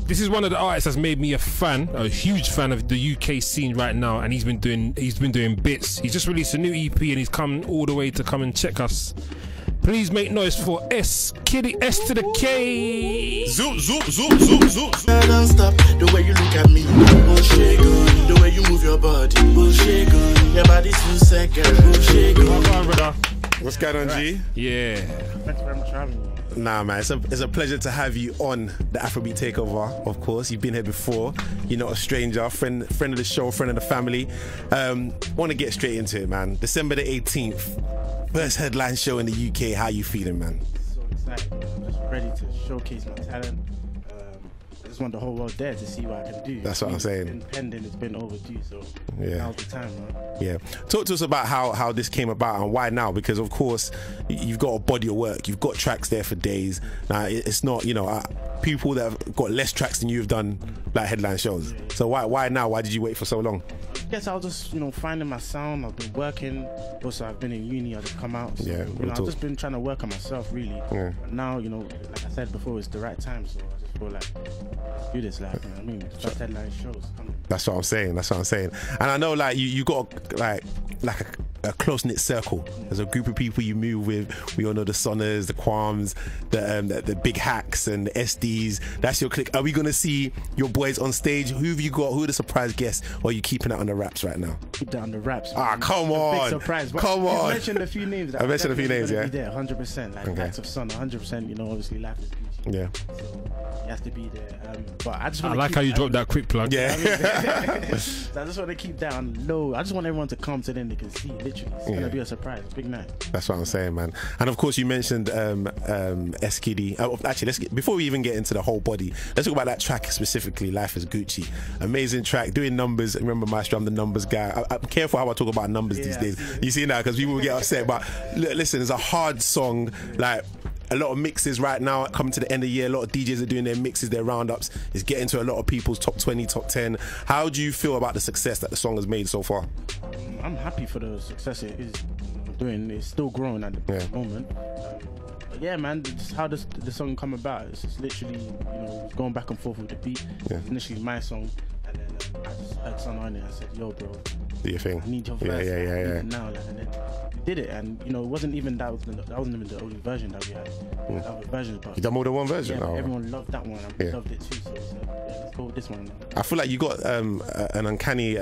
This is one of the artists that's made me a huge fan of the UK scene right now, and he's been doing bits. He's just released a new EP and he's come all the way to come and check us. Please make noise for S to the K. Zoom. Don't stop the way you look at me. Bullshit good. The way you move your body. Bullshit good. Your body's 2 seconds. Bullshit good. Come on, brother. What's going on, G? Yeah. Thanks very much for having me. Nah, man, it's a pleasure to have you on the Afrobeat Takeover. Of course, you've been here before. You're not a stranger, friend of the show, friend of the family. Want to get straight into it, man. December the 18th, first headline show in the UK. How you feeling, man? So excited. I'm just ready to showcase my talent. I just want the whole world there to see what I can do. That's what I'm saying. It's been pending, it's been overdue, so yeah. now's the time, man. Yeah. Talk to us about how this came about and why now, because of course you've got a body of work, you've got tracks there for days. Now it's not, people that have got less tracks than you've done like headline shows. Yeah. So why now? Why did you wait for so long? I guess I was just, finding my sound. I've been working. Also, I've been in uni. I just come out. So, I've just been trying to work on myself, really. Yeah. But now, like I said before, it's the right time. So I just feel like, let's do this. Like, first headline shows coming. That's what I'm saying. And I know, like, you got like a close-knit circle. There's a group of people you move with. We all know the Sonas, the Quams, the Big Hacks and the SDs. That's your clique. Are we gonna see your boys on stage? Who have you got? Who are the surprise guests? Or are you keeping it on the wraps right now? Keep that on the wraps. Come on. Big surprise. But Come on. You mentioned a few names. I mentioned a few names, yeah. Be there, 100%. Like Acts of Sona, 100%. Obviously, life is Gucci. Yeah. So you have to be there. But I like how you dropped that quick plug. Yeah. So I just want to keep that on low. I just want everyone to come so then they can see. Literally, it's gonna be a surprise. Big night. That's what I'm saying, man. And of course, you mentioned SKD. Actually, before we even get into the whole body, let's talk about that track specifically. Life is Gucci. Amazing track. Doing numbers. Remember, Maestro, I'm the numbers guy. I'm careful how I talk about numbers these days. You see that because people will get upset. But listen, it's a hard song. Like, a lot of mixes right now coming to the end of the year. A lot of DJs are doing their mixes, their roundups. It's getting to a lot of people's top 20, top 10. How do you feel about the success that the song has made so far? I'm happy for the success it is doing. It's still growing at the moment. But yeah, man, just how does the song come about? It's just literally, going back and forth with the beat. Yeah. Initially my song, and then I just heard Sona on it. I said, yo, bro, do your thing. I need your verse. Yeah. Now, and then we did it, and it wasn't even that wasn't even the only version that we had. Other versions, but you done more than one version. Yeah, everyone loved that one. I loved it too. So let's go with this one. I feel like you got an uncanny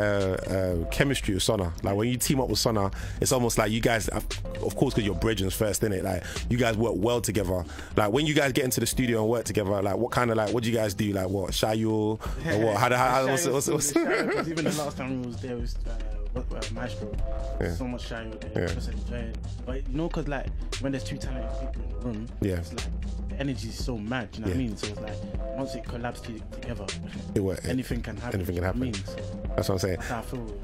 chemistry with Sona. Like when you team up with Sona, it's almost like you guys, of course, because you're brethren first, innit? Like you guys work well together. Like when you guys get into the studio and work together, like what do you guys do? Like what, Shayo or what? What's even the last time we was there was Maestro. So much Shayo there. Just enjoy it. But because like when there's two talented people in the room, it's like the energy is so mad. You know what I mean? So it's like once it collabs together, anything can happen. Anything can happen. So that's what I'm saying. That's how I feel.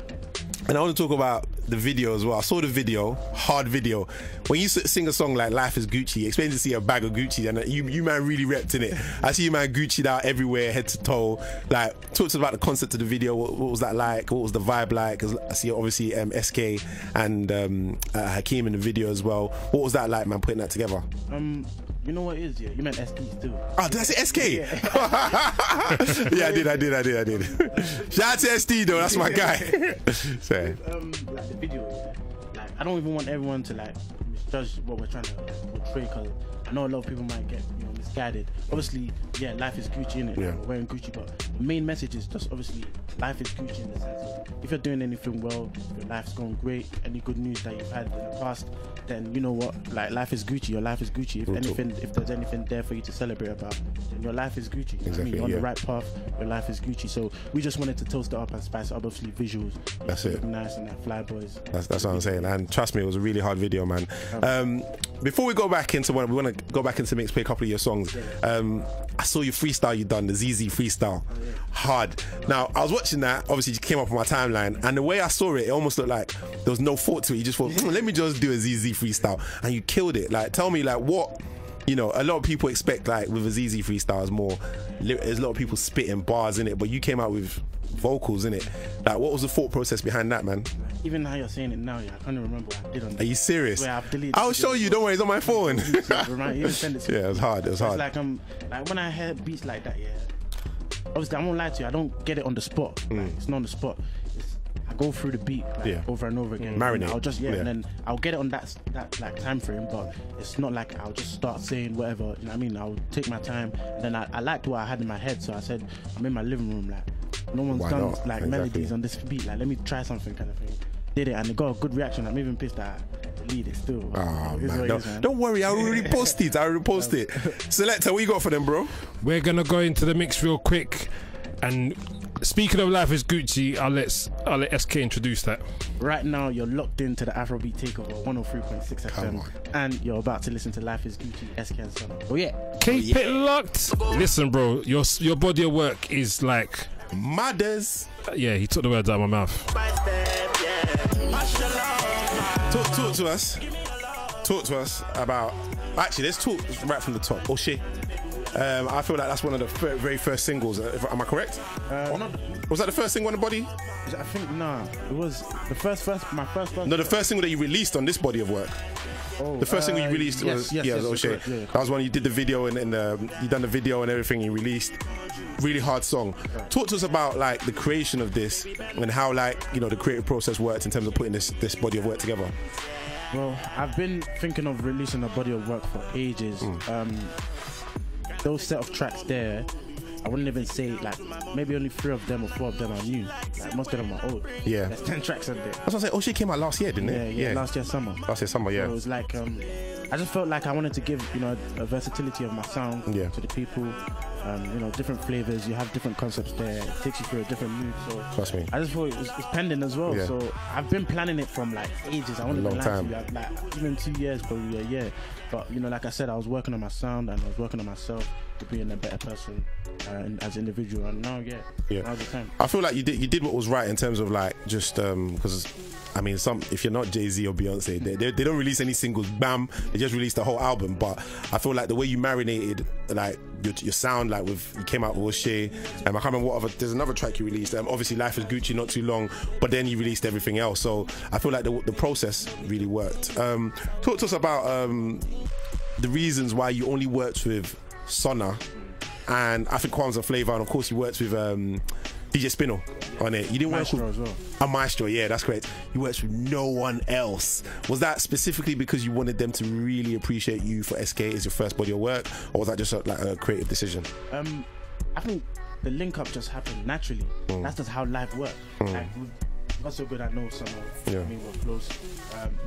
And I want to talk about the video as well. I saw the video, hard video. When you sing a song like Life is Gucci, expecting to see a bag of Gucci, and you man really repped in it. I see you man Gucci'd out everywhere, head to toe. Like, talk to us about the concept of the video. What was that like? What was the vibe like? 'Cause I see obviously SK and Hakeem in the video as well. What was that like, man, putting that together? You know what it is, yeah? You meant SDs too. Oh, did I say SK? Yeah, I did. Shout out to SD though, that's my guy. So. Like the video, like I don't even want everyone to like misjudge what we're trying to portray, because I know a lot of people might get misguided. Obviously, life is Gucci, innit? Yeah. We're wearing Gucci, but the main message is just obviously life is Gucci in the sense of if you're doing anything well, if your life's going great, any good news that you've had in the past, then you know what, like life is Gucci. Your life is Gucci. If there's anything there for you to celebrate about, then your life is Gucci. You know what I mean? You're on the right path. Your life is Gucci. So we just wanted to toast it up and spice it up. Obviously visuals. That's it. Look nice and that fly boys. That's what I'm saying. And trust me, it was a really hard video, man. Before we go back into we want to go back into mix play a couple of your songs. I saw your freestyle you done, the ZZ freestyle. Hard. Now I was watching that. Obviously, it came up on my timeline, and the way I saw it, it almost looked like there was no thought to it. You just thought, let me just do a ZZ freestyle, and you killed it. Like, tell me, like, what? A lot of people expect, like, with a ZZ freestyle is more. There's a lot of people spitting bars in it, but you came out with vocals in it. Like, what was the thought process behind that, man? Even how you're saying it now, I can't remember what I did on that. Are you serious? I've deleted I'll show you. Don't worry, it's on my phone. Even send it to me. Yeah, it was hard. It's like when I hear beats like that, obviously I won't lie to you, I don't get it on the spot. Like, it's not on the spot. I go through the beat over and over again. Marinate. I'll just and then I'll get it on that like time frame, but it's not like I'll just start saying whatever. You know what I mean? I'll take my time. And then I liked what I had in my head, so I said I'm in my living room, like no one's done like melodies on this beat. Like let me try something, kind of thing. Did it and it got a good reaction. I'm even pissed that I delete it still. Oh man, don't worry, I'll repost it. I'll repost it. Selector, what you got for them, bro? We're gonna go into the mix real quick, and speaking of Life is Gucci, I'll let SK introduce that. Right now, you're locked into the Afrobeat Takeover 103.6 FM, and you're about to listen to Life is Gucci, SK and Sona. Oh yeah, keep it locked. Listen, bro, your body of work is like mothers. Yeah, he took the words out of my mouth. Talk to us. Talk to us about. Actually, let's talk right from the top. Oh shit. I feel like that's one of the very first singles. Am I correct? Was that the first single on the body? I think it was the first. No, the first single that you released on this body of work. The first single you released was Oh Shit. That was when you did the video and you done the video and everything you released. Really hard song. Talk to us about like the creation of this and how the creative process worked in terms of putting this body of work together. Well, I've been thinking of releasing a body of work for ages. Those set of tracks there, I wouldn't even say like maybe only 3 of them or 4 of them are new. Like most of them are old. Yeah. There's 10 tracks on there. That's what I say. Oh Shit came out last year, didn't it? Yeah, last year summer. Yeah. So it was like I just felt like I wanted to give a versatility of my sound to the people. Different flavors. You have different concepts there. It takes you through a different mood. So trust me. I just thought it was pending as well. Yeah. So I've been planning it from like ages. I want to long time. Like even 2 years, probably a year. But like I said, I was working on my sound and I was working on myself to being a better person as an individual. And now, now's the time. I feel like you did what was right in terms of like just because. I mean, if you're not Jay-Z or Beyonce, they don't release any singles, bam, they just released the whole album. But I feel like the way you marinated like your sound, like you came out with O'Shea, I can't remember what there's another track you released. Obviously Life is Gucci, not too long, but then you released everything else. So I feel like the process really worked. Talk to us about the reasons why you only worked with Sona, and I think Qualms and Flavor, and of course you worked with DJ Spinall on it. You didn't Maestro work with as well. A Maestro, yeah, that's correct. You worked with no one else. Was that specifically because you wanted them to really appreciate you for SK as your first body of work, or was that just like a creative decision? I think the link up just happened naturally. That's just how life works. Like, got so good I know Sona. I mean, we're close.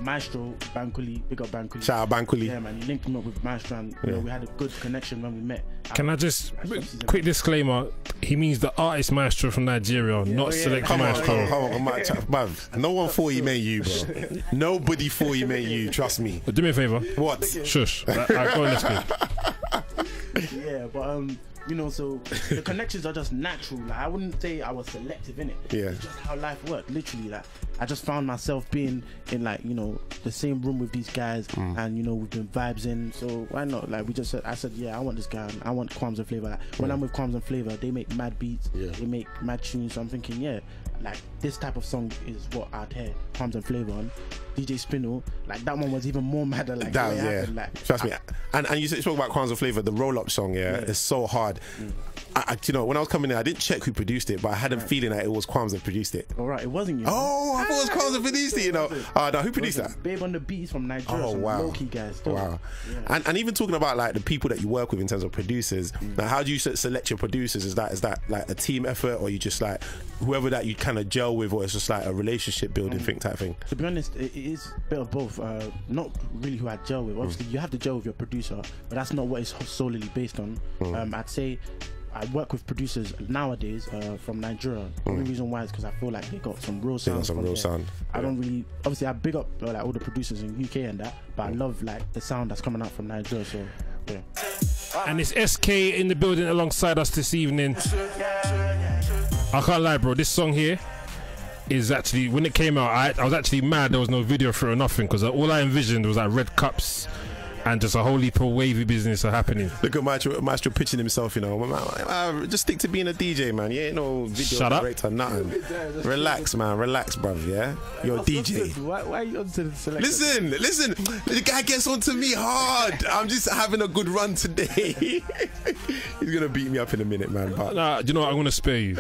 Maestro, Bankuli, big up Bankuli. Shout out Bankuli. Yeah, man, he linked me up with Maestro and we had a good connection when we met. Can I just quick disclaimer? He means the artist Maestro from Nigeria, not Selector Maestro. Come on, no one thought he meant you, bro. Nobody thought he meant you. Trust me. But do me a favor. What? Shush. Go on, let's go. Yeah, but so the connections are just natural. Like I wouldn't say I was selective in it. Yeah. It's just how life worked. Literally, like I just found myself being in like the same room with these guys, and we've been vibes in. So why not? Like I said, yeah, I want this guy. And I want Qualms and Flavor. Like, when I'm with Qualms and Flavor, they make mad beats. Yeah. They make mad tunes. So I'm thinking, like this type of song is what I'd hear Qualms and Flavor on. DJ Spinall, like that one was even more madder. Like that, happened, like, trust me. And you spoke about Qualms and Flavor, the roll up song. Yeah, it's so hard. I when I was coming in, I didn't check who produced it, but I had a feeling that it was Qualms that produced it. All right, it wasn't you. Oh, I thought it was Qualms that produced it. No, who produced that? Babe on the Beats from Nigeria. Oh wow, low-key guys. Wow. Yeah. And even talking about like the people that you work with in terms of producers. Now, how do you select your producers? Is that like a team effort, or you just like whoever that you kind of gel with, or it's just like a relationship building thing type thing? To be honest, it is a bit of both. Not really who I gel with. Obviously, you have to gel with your producer, but that's not what it's solely based on. I'd say I work with producers nowadays from Nigeria. The only reason why is because I feel like they got some real sound. I don't really, obviously I big up like all the producers in UK and that, but I love like the sound that's coming out from Nigeria. So yeah. And it's SK in the building alongside us this evening. I can't lie, bro. This song here is actually, when it came out, I was actually mad there was no video for it or nothing, because all I envisioned was like red cups and just a whole heap of wavy business are happening. Look at Maestro pitching himself, you know. Just stick to being a DJ, man. You ain't no video Shut up. director, nothing. Relax, man. Relax, bruv, yeah? You're a DJ. Why are you onto the selection? Listen. The guy gets onto me hard. I'm just having a good run today. He's going to beat me up in a minute, man. But Nah, you know what? I'm going to spare you.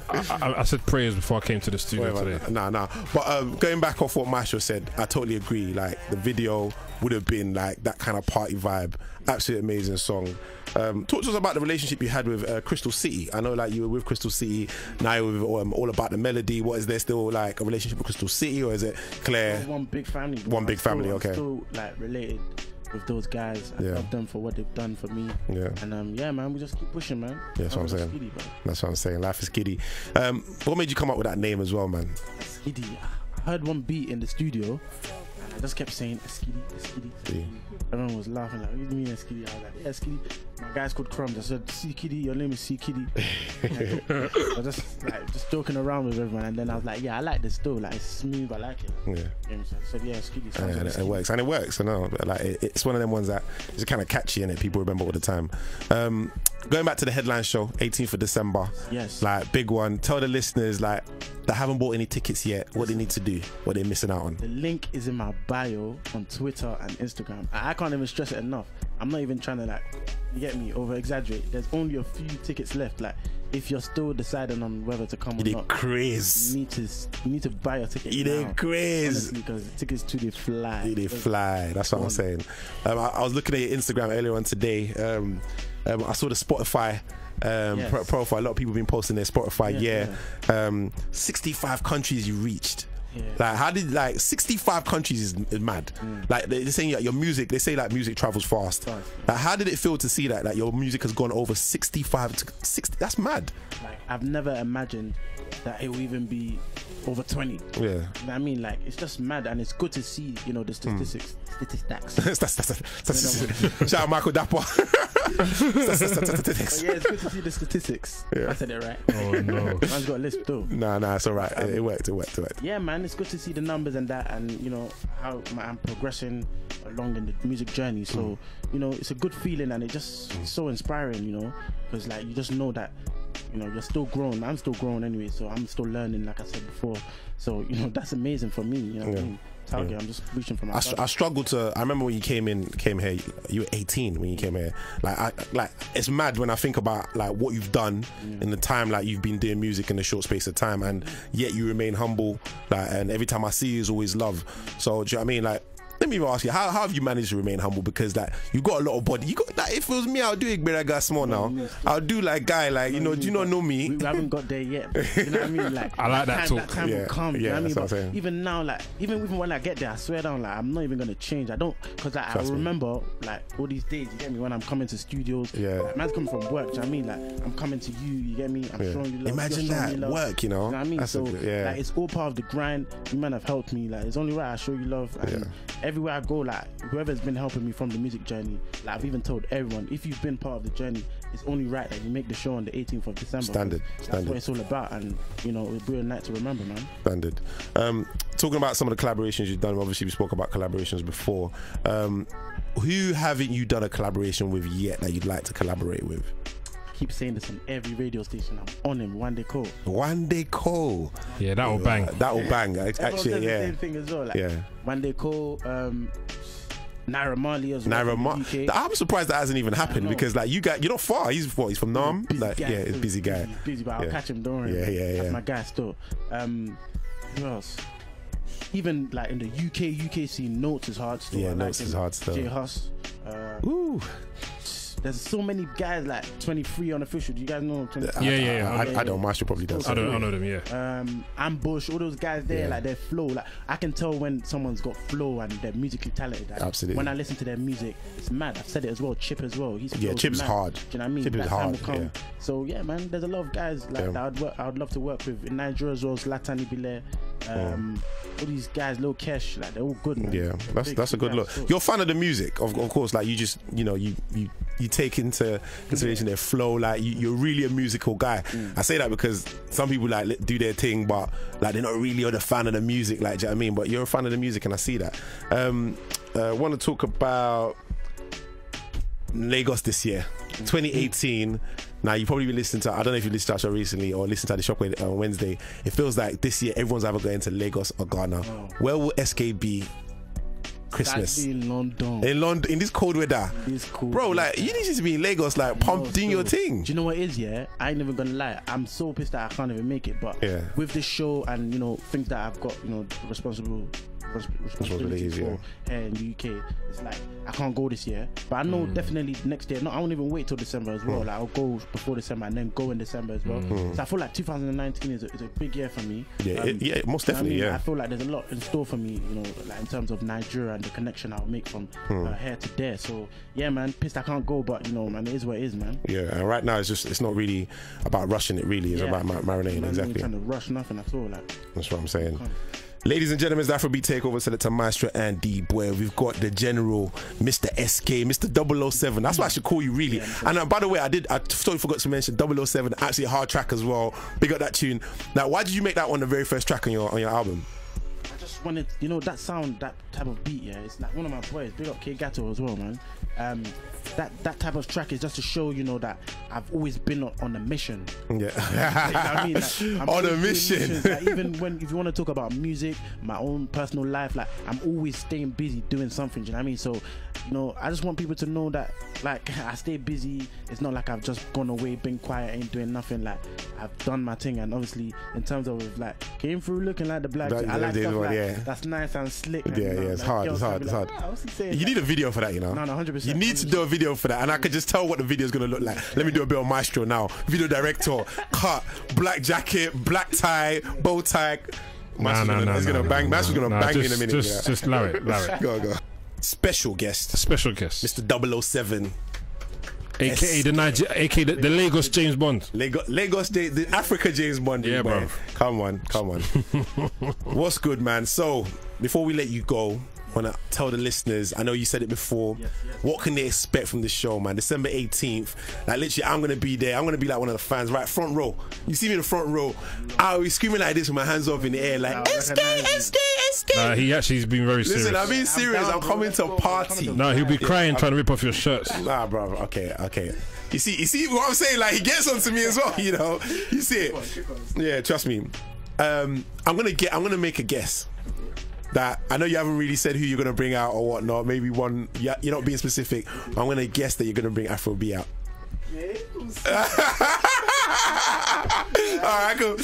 I said prayers before I came to the studio today. Nah. But going back off what Maestro said, I totally agree. Like, the video would have been like that kind of party vibe. Absolutely amazing song. Talk to us about the relationship you had with Crystal City. I know like you were with Crystal City, now you're with All About the Melody. What is there still like a relationship with Crystal City, or is it Claire? One big family. Bro. One big family, okay. I'm still like related with those guys. I love them for what they've done for me. Yeah. And yeah, man, we just keep pushing, man. Yeah, that's what I'm saying. Skiddy, That's what I'm saying. Life is Giddy. What made you come up with that name as well, man? Skiddy. I heard one beat in the studio. I just kept saying Skiddy. Everyone was laughing like, what do you mean Skiddy? I was like, yeah, Skiddy. My guy's called Crumbs. I said, C Kiddy, your name is C Kiddy. I just joking around with everyone, and then I was like, yeah, I like this still. Like, it's smooth, I like it. Yeah. So I said, yeah, Skiddy. And it works. And it works. I know. But like, it's one of them ones that is kind of catchy, and people remember all the time. Going back to the headline show, 18th of December. Yes. Like, big one. Tell the listeners, like, that haven't bought any tickets yet, what they need to do, what they're missing out on. The link is in my bio on Twitter and Instagram. I can't even stress it enough. I'm not even trying to like, you get me, over exaggerate. There's only a few tickets left. Like, if you're still deciding on whether to come or not, craze. You need to buy your ticket. You did craze. Because the tickets too, they fly. They fly. That's what I'm saying. I was looking at your Instagram earlier on today. I saw the Spotify profile. A lot of people have been posting their Spotify. 65 countries you reached. Yeah. Like, how did 65 countries is mad. Like, they're saying your music, they say like music travels fast. Like, how did it feel to see that your music has gone over 65 to 60? That's mad. Like, I've never imagined that it will even be over 20. Yeah. You know what I mean? Like, it's just mad, and it's good to see, the statistics. Shout out Michael Dapper. Yeah, it's good to see the statistics. Yeah. I said it right. Oh no. Man's got a list though. Nah, it's alright. It worked. Yeah, man, it's good to see the numbers and that, and how I'm progressing along in the music journey. So it's a good feeling, and it just it's so inspiring, because like you just know that you're still growing. I'm still growing anyway, so I'm still learning, like I said before. So that's amazing for me. What I mean? Target. I'm just reaching for my. I struggled to. I remember when you came here. You were 18 when you came here. Like it's mad when I think about like what you've done in the time like you've been doing music in a short space of time, and yet you remain humble. Like, and every time I see you, is always love. So do you know what I mean? Like, let me ask you, how have you managed to remain humble? Because like you got a lot of body. You got like, if it was me, I'll do it, but I got small now. I'll do like guy, like do you not know me? We haven't got there yet. You know what I mean? Like, I like that talk. That time will come. Yeah, you know what I mean? but even now, like even when I get there, I swear down, like I'm not even gonna change. I don't, because like, I remember like all these days. You get me? When I'm coming to studios, like, man's coming from work. Do you know what I mean? Like I'm coming to you. You get me? I'm showing you love. Imagine that work. You know what I mean? That's so like it's all part of the grind. You man have helped me. Like it's only right I show you love. And everywhere I go, like whoever's been helping me from the music journey, like I've even told everyone, if you've been part of the journey, it's only right that you make the show on the 18th of December. Standard. That's what it's all about, and it'll be a night to remember, man. Standard. Talking about some of the collaborations you've done, obviously we spoke about collaborations before. Who haven't you done a collaboration with yet that you'd like to collaborate with? Keep saying this on every radio station. I'm on him. One Day Cole. Yeah, that will bang. That will bang. Actually, the same thing as well. Like, One Day Cole. Naira Marley as well. I'm surprised that hasn't even happened, because like you're not far. He's from Nam. He's a busy guy. He's busy, but I'll catch him. Don't worry. Yeah. That's my guy still. Who else? Even like in the UK scene, Notes is hard still. Yeah, Notes is hard still. J Huss. There's so many guys like 23 unofficial. Do you guys know? I don't. Master probably does. I know them. Yeah. Ambush. All those guys there, like their flow. Like I can tell when someone's got flow and they're musically talented. Like, absolutely. When I listen to their music, it's mad. I've said it as well. Chip as well. Chip's hard. Do you know what I mean? Chip is hard. So yeah, man. There's a lot of guys like that I would love to work with in Nigeria as well. Zlatan Ibile. All these guys, Lil Kesh, like they're all good, man. Yeah, that's a good look. You're a fan of the music, of course. Like you just, you take into consideration their flow. Like you're really a musical guy. I say that because some people like do their thing, but like they're not really a fan of the music. Like, do you know what I mean? But you're a fan of the music, and I see that. want to talk about Lagos this year, 2018. Now, you probably been listening to, I don't know if you listened to our show recently or listened to the Shockwave on Wednesday. It feels like this year everyone's either going to Lagos or Ghana. Where will SK be Christmas? That's in London. In this cold weather. Bro, like, you need to be in Lagos, like, doing your thing. Do you know what it is, yeah? I ain't even gonna lie. I'm so pissed that I can't even make it. But with this show and, you know, things that I've got, you know, responsibilities for here in the UK, it's like I can't go this year, but I know definitely next year. No, I won't even wait till December as well. Like, I'll go before December and then go in December as well. So I feel like 2019 is a big year for me. Most definitely. I feel like there's a lot in store for me, you know, like in terms of Nigeria and the connection I'll make from here to there. So yeah, man, pissed I can't go, but you know, man, it is what it is, man. Yeah, and right now it's not really about rushing it. Really, it's about marinating. Exactly. Trying to rush nothing at all. Like, that's what I'm saying. Ladies and gentlemen, it's the Afrobeat Takeover. Selector Maestro and D-Boy. We've got the General, Mr. SK, Mr. 007. That's what I should call you, really. And by the way, I totally forgot to mention 007, actually a hard track as well. Big up that tune. Now, why did you make that one the very first track on your album? I just wanted, you know, that sound, that type of beat, yeah. It's like one of my boys, big up K Gato as well, man. That type of track is just to show, you know, that I've always been on a mission. Yeah. You know what I mean? Like, I'm on a mission. Like, even if you want to talk about music, my own personal life, like, I'm always staying busy doing something. Do you know what I mean? So, you know, I just want people to know that, like, I stay busy. It's not like I've just gone away, been quiet, ain't doing nothing. Like, I've done my thing, and obviously, in terms of like, came through looking like the black. I like stuff like that's nice and slick. And, yeah, you know, it's hard. It's hard. Like, what's he saying? You need a video for that, you know. No, 100%. You need to do a video for that, and I could just tell what the video is gonna look like. Let me do a bit of Maestro now. Video director, cut, black jacket, black tie, bow tie. Maestro's gonna bang me in a minute. Just allow it. Go. Special guest, Mr. 007. AKA the Lagos James Bond. Lagos, the Africa James Bond. Yeah, bro. Come on. What's good, man? So, before we let you go, I want to tell the listeners, I know you said it before, what can they expect from this show, man? December 18th, like literally I'm going to be there. I'm going to be like one of the fans, right? Front row. You see me in the front row. I'll be screaming like this with my hands up in the air, like, SK. He actually's been very serious. Listen, I'm being serious. I'm coming to party. No, he'll be crying trying to rip off your shirts. Nah, bro. Okay. You see what I'm saying? Like, he gets onto me as well, you know? You see it? Yeah, trust me. I'm gonna make a guess. That I know you haven't really said who you're gonna bring out or whatnot. Maybe one, you're not being specific. I'm gonna guess that you're gonna bring Afrobeat out. Alright, cool.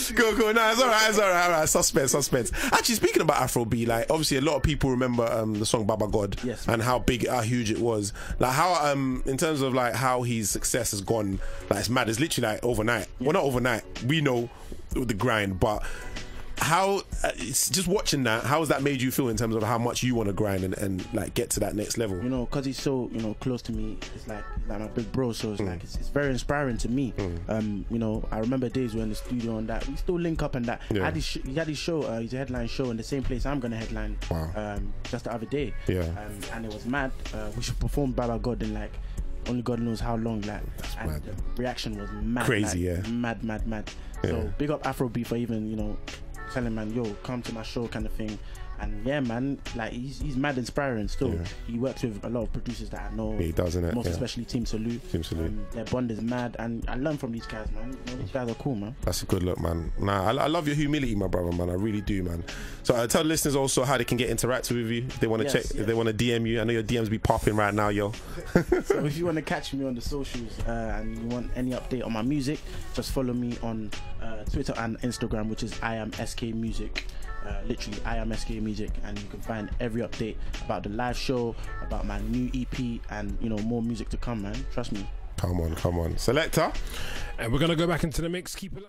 No, it's alright. Suspense. Actually, speaking about Afrobeat, like obviously a lot of people remember the song Baba God and how huge it was. Like how in terms of like how his success has gone, like it's mad. It's literally like overnight. Well, not overnight. We know the grind, but how it's just watching that, how has that made you feel in terms of how much you want to grind and like get to that next level? You know, because he's so, you know, close to me. It's like my big bro, so it's like it's very inspiring to me. You know, I remember days we're in the studio and that we still link up and that. He had his show, his headline show in the same place I'm gonna headline. Just the other day. And it was mad. We should perform Baba God in like only God knows how long, like, and mad. The reaction was mad, crazy, like, mad. So big up Afrobeat for even, you know, telling man, yo, come to my show kind of thing. And yeah, man, like he's mad inspiring still. He works with a lot of producers that I know. He does, innit? Most especially Team Salute. Their bond is mad, and I learn from these guys, man. You know, these guys are cool, man. That's a good look, man. Nah, I love your humility, my brother, man. I really do, man. So I tell the listeners also how they can get interactive with you if they want to check, if they want to DM you. I know your DMs be popping right now, yo. So if you want to catch me on the socials and you want any update on my music, just follow me on Twitter and Instagram, which is I am SK Music. Literally I am SK Music, and you can find every update about the live show, about my new EP, and you know, more music to come, man. Trust me. Come on, Selector. And we're gonna go back into the mix. Keep it